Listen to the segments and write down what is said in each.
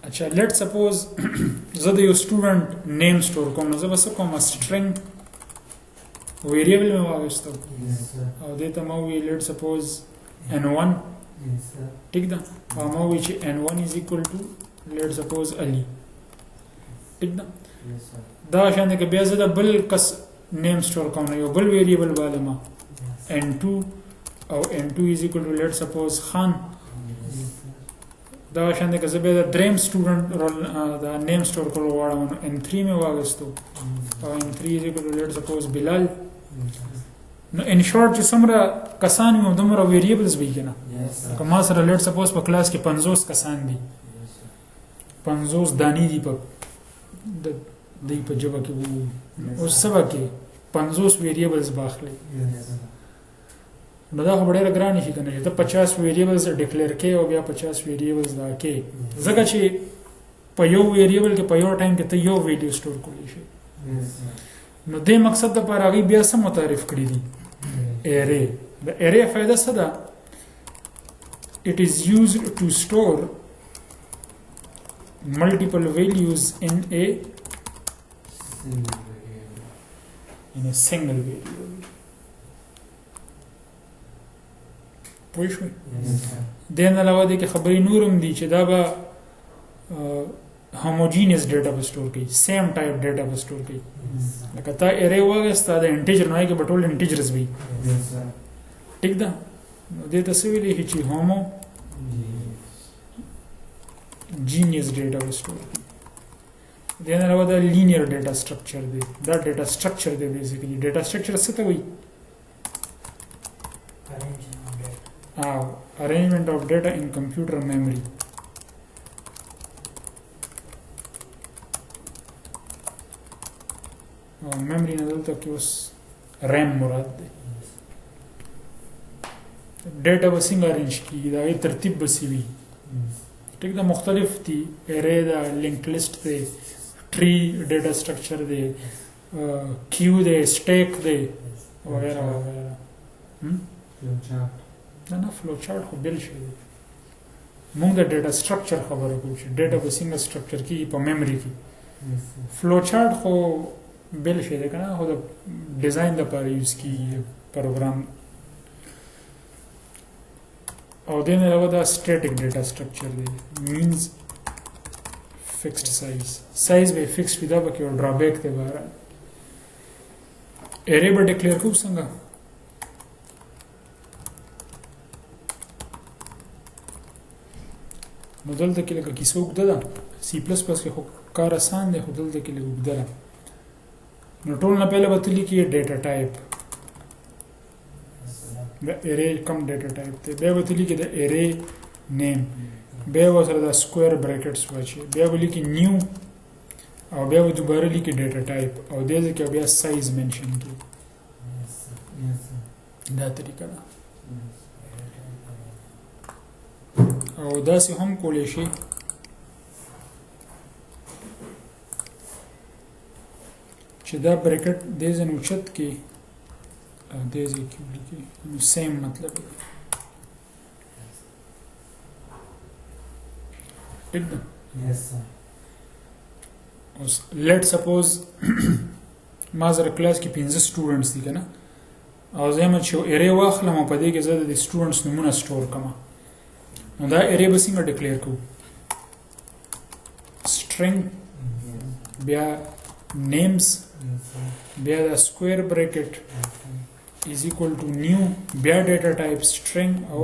اچھا لیٹ سپوز زه د یو سټوډنټ نیم سٹور کوم نو زه به څه کوم سټرنګ ویریبل مې واغېستو او دې ته ما وویل لیټ سپوز n1 ټیک ده او ما وویل چې n1 از ایکول ټو لیټ سپوز علي ټیک ده دا شان دی که بیا زه د بل کس نیم سٹور کوم نو یو بل ویریبل بالما n2 او n2 از ایکول ټو لیټ سپوز خان دا شان دی که زه بیا د دریم سټوډنټ رول دا نیم سٹور کول غواړم نو n3 مې واغېستو او n3 از ایکول ټو لیټ سپوز بلال نو ان شورت چې څومره کسان وي دومره ویریبلز وي که نه که ما سره لیټ سپوز په کلاس کې 50 کسان دي 50 دانی دي په دوی په ژبه کې ووایي اوس څه به کې 50 ویریبلز به اخلي نو دا خو به ډېره ګرانه شي که نه چې ته 50 ویریبلز ډکلیئر کوې او بیا 50 ویریبلز دا کوې ځکه چې په یو ویریبل کې په یو ټایم کې ته یو ویډیو سټور کولی شي نو دې مقصد دپاره هغوی بیا څه متعارف کړي دي ایرې د ایرې فایده څه ده it is used to store multiple values in a single variable پوه شوې دې نه علاوه دې کې خبرې نور هم دي چې دا به homogeneous data به سټور کوي same type data به سټور کوي لکه تا ایرې واغېسته د انټیجر نو هغې کې به ټول انټیجرز وي ټیک ده نو دې ته څه ویلی شي چې homogeneous data به سټور کوي دې نه علاوه دا linear data structure دی دا data structure دی بیسیکلی data structure څه ته وایي arrangement of data in computer memory memory نه دلته کې اوس RAM مراد دی ډیټا به څنګه ارینج کېږي د هغې ترتیب به څه وي ټیک ده مختلف دي ایرې ده لینک لیسټ دی ټري ډیټا سټرکچر دی کیو دی سټیک دی وغیره وغیره نه فلو چارټ خو بل شي موږ د ډیټا سټرکچر خبره کوو چې ډیټا به څنګه سټرکچر کېږي په میموري کې فلو چارټ خو بل شي دی که نه خو د ډیزاین دپاره یوز کېږي پروګرام او دې نه علاوه دا سټیټک ډیټا سټرکچر دی مینز فکسډ سایز به فکس وي دا به کې یو ډرابیک دی بهر ایرې به ډکلیئر کوو څنګه نو دلته کې لکه کیسه اوږده ده سی پلس پلس کې خو کار آسان دی خو دلته کې لږ اوږده ده نو ټول نه پهله به ته لیکي ډیټا ټایپ د ایرې کم ډیټا ټایپ دی بیا به ته لیکي د ایرې نیم بیا به سره د سکویر بریکټس واچي بیا به لیکي نیو او بیا به دوباره لیکي ډیټا ټایپ او دې ځای کې بیا سایز منشن کړي دا طریقه ده او داسې هم کولی شي چې دا بریکټ دې ځای نه اوچت کړي او دې ځای کې ولیکي نو سیم مطلب دی ټیک ده اوس لیټ سپوز ما سره کلاس کې 15 سټوډنټس دي که نه او زه یم چې یو ایرې واخلم او په دې کې زه د سټوډنټس نومونه سټور کړم نو دا ایرې به څنګه ډکلیئر کوو سټرنګ بیا نیمز بیا دا سکویر بریکټ is equal to new بیا ډیټا ټایپ string او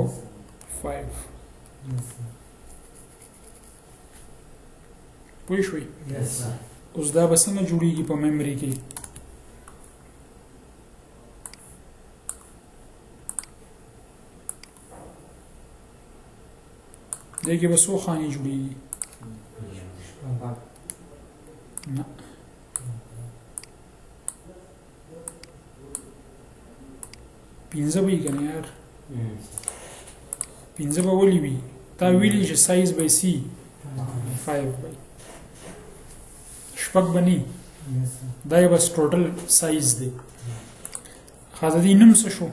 5 پوه شوي اوس دا به څنګه جوړیږي په میموري کې دې کې به څو خانې جوړیږي نه پنځه به یې که نه یار پنځه به ولې وي تا ویلي چې سایز به سی 5 به شپږ به نه دا یې بس ټوټل سایز دی ښه د دې نوم څه شو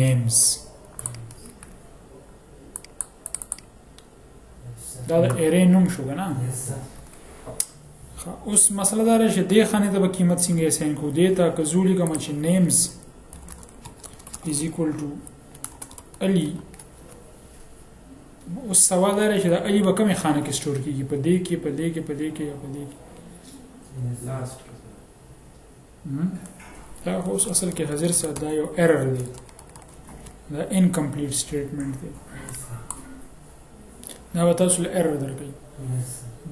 names دا د ارې نوم شو کنه اوس مسله دا ده چې دې خانې ته به قیمت څنګه اساین کو دې ته که زه ولیکم چې names is equal to علي اوس سوال دا دی چې دا علي به کومې خانه کې سټور کېږي په دې کې په دې کې په دې کې یا په دې کې دا خو اوس اصل کې حضر صاحب دا یو ایرر دی دا انکمپلیټ سټیټمنټ دی دا به تاسو له ایرر درکوي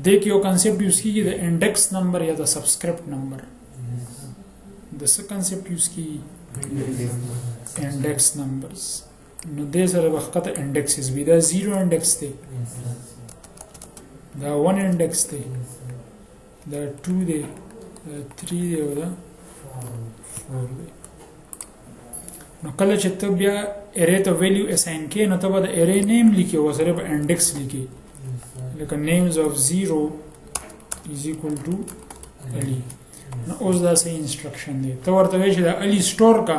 دې کې یو کانسیپټ یوز کېږي د انډیکس نمبر یا د سبسکرپټ نمبر د څه کانسیپټ یوز کېږي انډیکس نمبرز نو دې سره به ښکته انډیکسز وي دا 0 انډیکس دی دا 1 انډیکس دی دا 2 دی دا 3 دی او دا 4 دی نو کله چې ته بیا ارې ته ویلیو اساین کې نو ته به د ارې نیم لیکې او سره به انډیکس لیکې لکه names of 0 is equal to علي نو اوس دا صحیح انسټرکشن دی ته ورته وایې چې دا علي سټور کا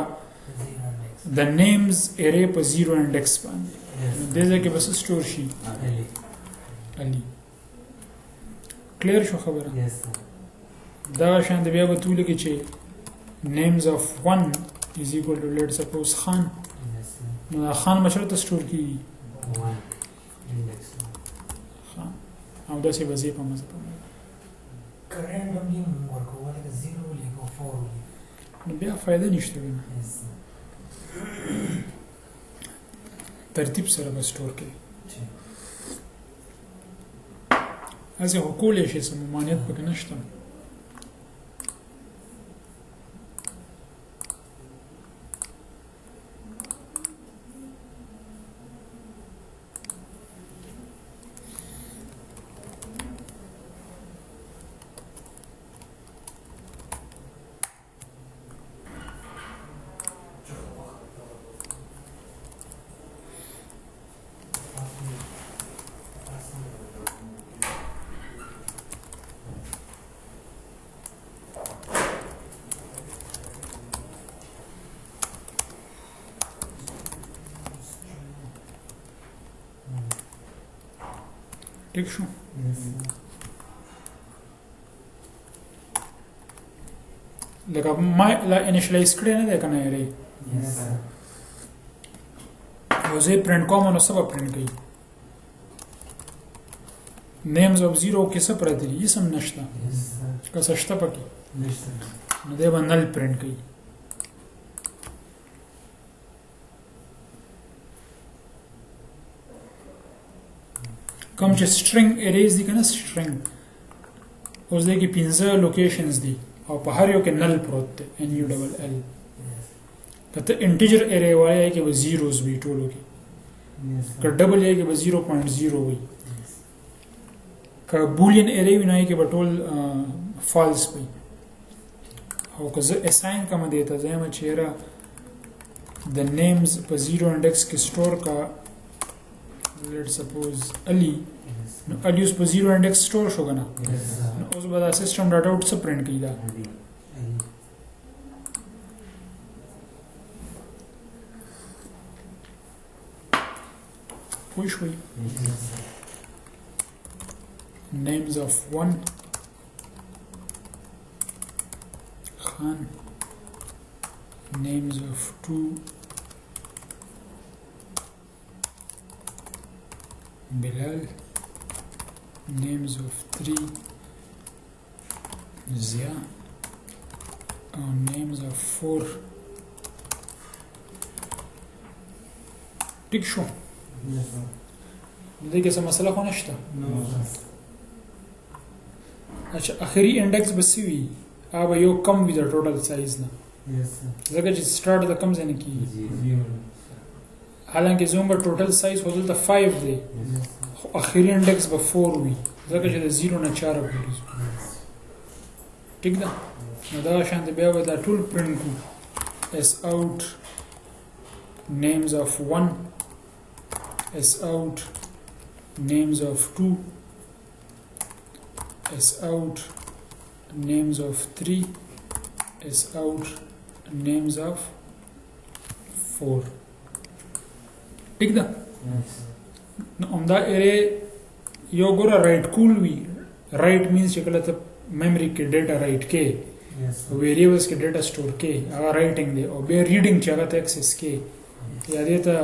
د names ارې په 0 انډیکس باندې دې ځای کې بس سټور شي علي کلیر شو خبره دا شان دی بیا به تو لیکې چې names of 1 is equal to let's suppose خان نو دا خان مشرته سټور کیږي خان او داسې وظیفه په مزه randomly ورکول لکه 0 لیکو 4 نو بیا فایده نشته کنه ترتیب سره به سټور کړي هڅه وکولې شي سم مانیت پکې نشته ٹھیک شو لکه ما لا انیشلایز کړی نه دی کنه یې او زه پرنٹ کوم نو سبا پرنٹ کوي names of 0 کې څه پرته دي اسم نشته که څه شته پکې نشته نو دی به نل پرنٹ کوي کوم چې string arrays دي کنه string اوس دې کې 15 لوکیشنز دي او په هر یو کې نل پروت دی NULL کته انټیجر ارے وایي کې به زیروز وي ټولو کې که ډبل ای کې به 0.0 وي که بولین ارے وي نه کې به ټول فالس وي او که زه اساین کوم دیتا زما چیرې د نیمز په 0 انډیکس کې سٹور کا let's suppose Ali نو Ali اوس په 0 انډیکس سٹور شو کنه نو اوس به دا سیستم ډاټا آوټ څه پرنٹ کیدا پوه شوي names of 1 Khan names of 2 Bilal names of 3 Zia names of 4 ٹھیک شو دغه څه مسله خو نشته اچھا اخري انډیکس بس وی اوبه یو کم وی د ټوټل سایز نه زګر چې سٹارټ د کم ځنه کی حالانکه زوم به ټوټل سایز هو دلته 5 دی خو اخري انډیکس به 4 وي زګر چې د 0 نه 4 پورې ټیک ده نو دا شان دی بیا دا ټول پرنٹ کو اس اوټ names of 1 s out names of 2 s out names of 3 s out names of 4 ٹھیک ده نو عمدہ ارے یو ګوره رائټ کول وي رائټ مینز چې کله ته میموري کې ډیټا رائټ کې ویریبلز کې ډیټا سٹور کې هغه رائټینګ دی او بیا ریډینګ چې هغه ته اکسس کې یا دې ته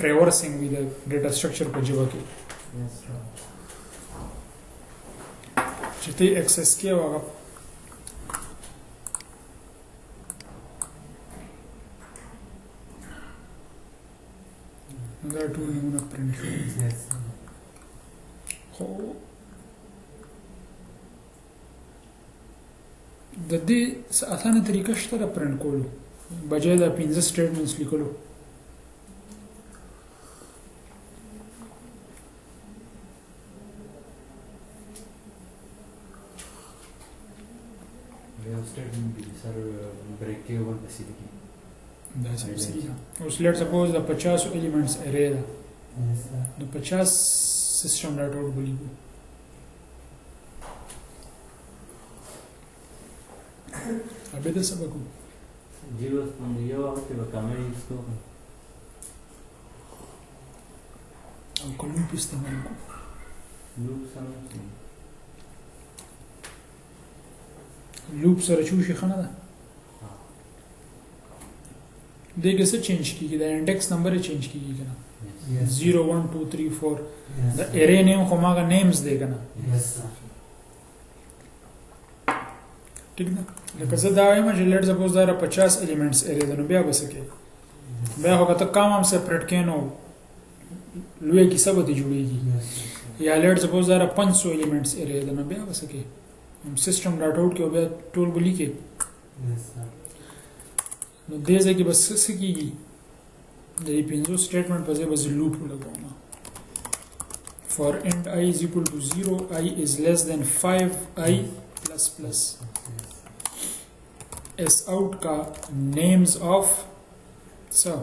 ټریورسینګ وي د ډیټا سټرکچر په ژبه کې چې ته اکسس کې هغه دا ټول نمونه پرنټ شوي خو د دې اسانه طریقه شته د پرنټ کولو بجای د 15 سټیټمنټس لیکلو اوس لیټ سپوز د 50 ایلیمنټس ارے ده د 50 سیسټم ډاټ آوټ ولیکو ابه د سبقو जीरो यो आते बकामे इसको او کلون په استعمال کو लूप समझ لوپ سره چوشي خنه ده دغه څه چینج کیږي د انډیکس نمبر چینج کیږي کنه 0 1 2 3 4 د ارے نیم خو ماګه نیمز دی کنه ٹھیک ده لکه زه دا وایم چې لیټ سپوز دا 50 ایلیمنټس ارے ده نو بیا وسکه بیا هغه ته کام هم سپریټ کینو لوی کی سبا دی جوړیږي یا لیټ سپوز دا 500 ایلیمنټس ارے ده نو بیا وسکه سیسټم ډاټ آوټ کې بیا ټول غلی کې نو دې ځکه بس څه کیږي د دې پنځو سټیټمنټ په ځای بس لوپ لګوم for int I is equal to 0 I is less than 5 I plus plus s out का names of so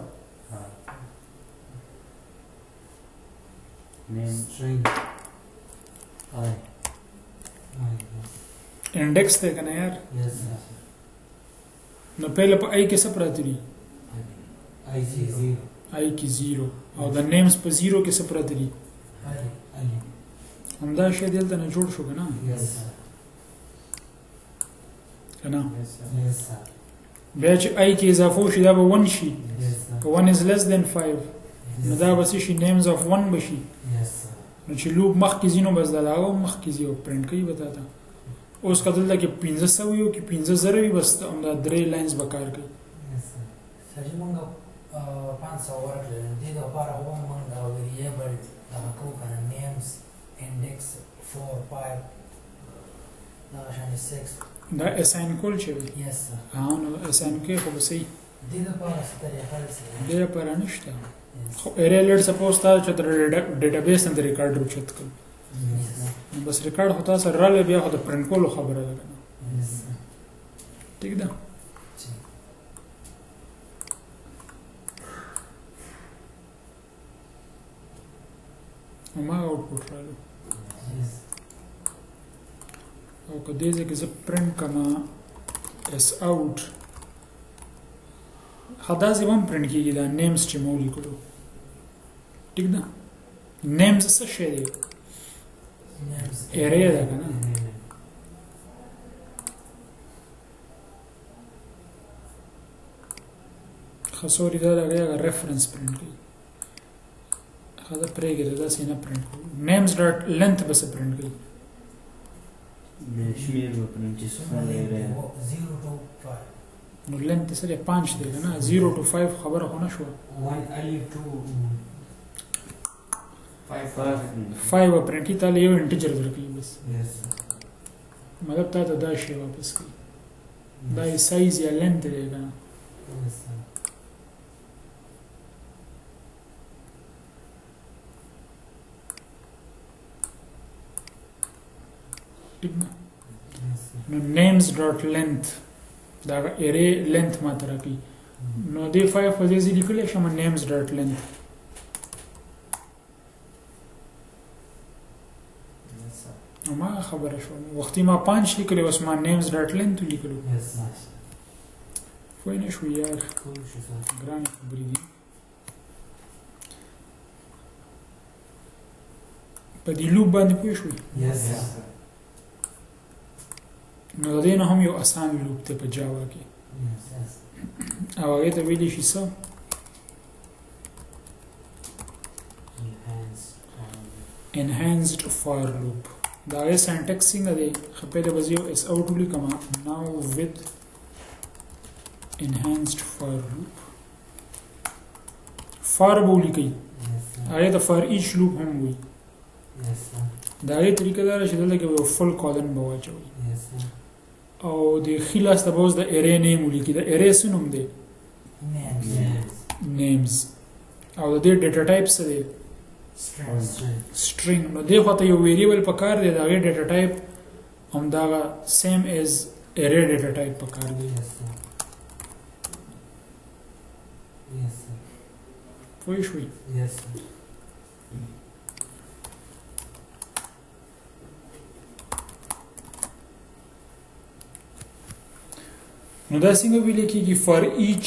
name string I index थे कना यार yes نو पहले په I کې څه پراته دي I is 0 I کې 0 او د names په 0 کې څه پراته دي I همدا شی دلته نه جوړ شو کنه yes کنه yes yes sir بیا چې I کې اضافه شي دا به 1 شي yes sir 1 is less than 5 نو دا به شي names of 1 بشي yes sir نو چې لوپ مخ کې زینو بس دا لاغو مخ کې زیو پرنٹ کوي وتا اوس کتل دا کې 1500 یو کې 15000 وي بس هم دا درې لاینز بکار کوي yes sir سړي مونږ 500 ورکړل دې د لپاره هو مونږ دا ویریبل دا کو کنه نیمز انډیکس 4 5 دا شان 6 دا اساین کول چې وي یس سر ها نو اساین کې خو به صحیح دې د لپاره ستاره خالص دې لپاره نشته خو ارے لیټ سپوز تا چې د ډیټابیس نه ریکارډ وچت کړ نو بس ریکارډ هوتا سره را بیا خو د پرنٹ کولو خبره ده کنه ٹھیک ده ما آوټپوټ رالو او کدی ځکه زه پرنٹ کما اس اوټ خدا زه هم پرنٹ کیږي دا نیمز چې مو لیکلو ٹھیک ده نیمز څه شی دی ارے ده کنه خاصوري دا هغه ریفرنس پرنٹ کوي هذا پرېږدي دا سینه پرنٹ کوي names dot length بس پرنٹ کوي شمیر و پرنٹ چې څه لري 0 to 5 نو length سره 5 دی کنه 0 to 5 خبره خونه شو 1 alif 2 5 5 پرنٹ کی تعالی یو انټیجر درکې بس yes sir مطلب تا ته دا شی واپس کوي دا سایز یا length دی کنه yes sir ٹھیک ده yes sir نو names dot length دا ارے length ماته راکې نو دی 5 په دې لیکل شم names dot length yes sir نو ما خبره شو وختي ما 5 لیکل اوس ما names dot length لیکلو yes sir خو نه شو یار cool شو sir ګران خبرې دي په دې لوپ باندې پوه شوي Yes, sir. نو د دې نه هم یو اسان لوپ دی په جاوا کې Yes, yes. او هغې ته ویلی شي څه Enhanced. enhanced for loop دا هغې سینټکس څنګه دی ښه پهله به زه یو اس اوټ ولیکمه now with enhanced for loop for به ولیکئ Yes, sir. هغې ته for each loop هم وي Yes, sir. د هغې طریقه دا ده چې دلته کې به یو فل کالن به واچوئ Yes, sir. او د ښي لاس ته به اوس د ارې نیم ولیکي د ارې څه نوم دی names Yes. نیمز او د دې ډیټا ټایپ څه دی strings Strength. string نو دې خواته یو ویریبل پکار دی د هغې ډیټا ټایپ همدغه سیم ایز ارې ډیټا ټایپ پکار دی Yes, sir. Yes, sir. پوه شوئ Yes, sir. نو دا څنګه ویلی کېږي فار ایچ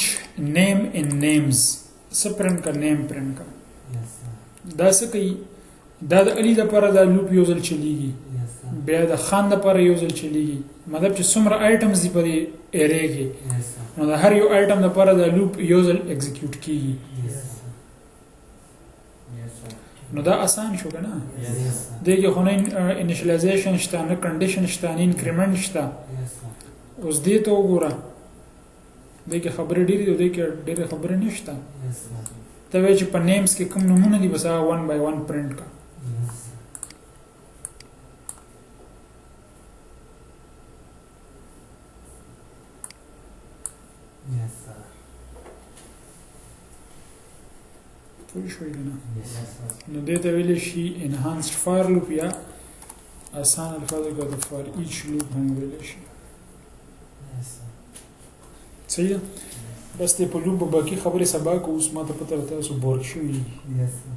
نیم ان نیمز څه پرنټ کا نیم پرنټ کا Yes, sir. دا څه کوي دا د علي دپاره دا لوپ یو ځل چلیږي Yes, sir. بیا د خان دپاره یو ځل چلیږي مطلب چې څومره آیټمز دي په دې ارې کې Yes, sir. نو د هر یو آیټم دپاره دا لوپ یو ځل ایگزیکیوټ کېږي Yes, sir. نو دا آسان شو که نه Yes, sir. دې کې خو نه انیشلایزیشن شته نه کنډیشن شته نه انکریمنټ شته Yes, sir. اوس دې ته وګوره دې کې خبرې ډېرې دي او دې کې ډېرې خبرې نشته Yes, sir. ته وایې چې په نیمز کې کوم نومونه دي بس هغه 1 by 1 پرنټ کا Yes, sir. Yes, sir. پوه شوې که نه Yes, sir. نو دې ته ویلی شي انهانسډ فار لوپ یا آسان الفاظو کې د فار ایچ لوپ هم ویلی شي Yes, sir. صحیح ده بس دې په لوپ به باقي خبرې سبا کوو اوس ما ته پته ده تاسو بور شوي Yes, sir.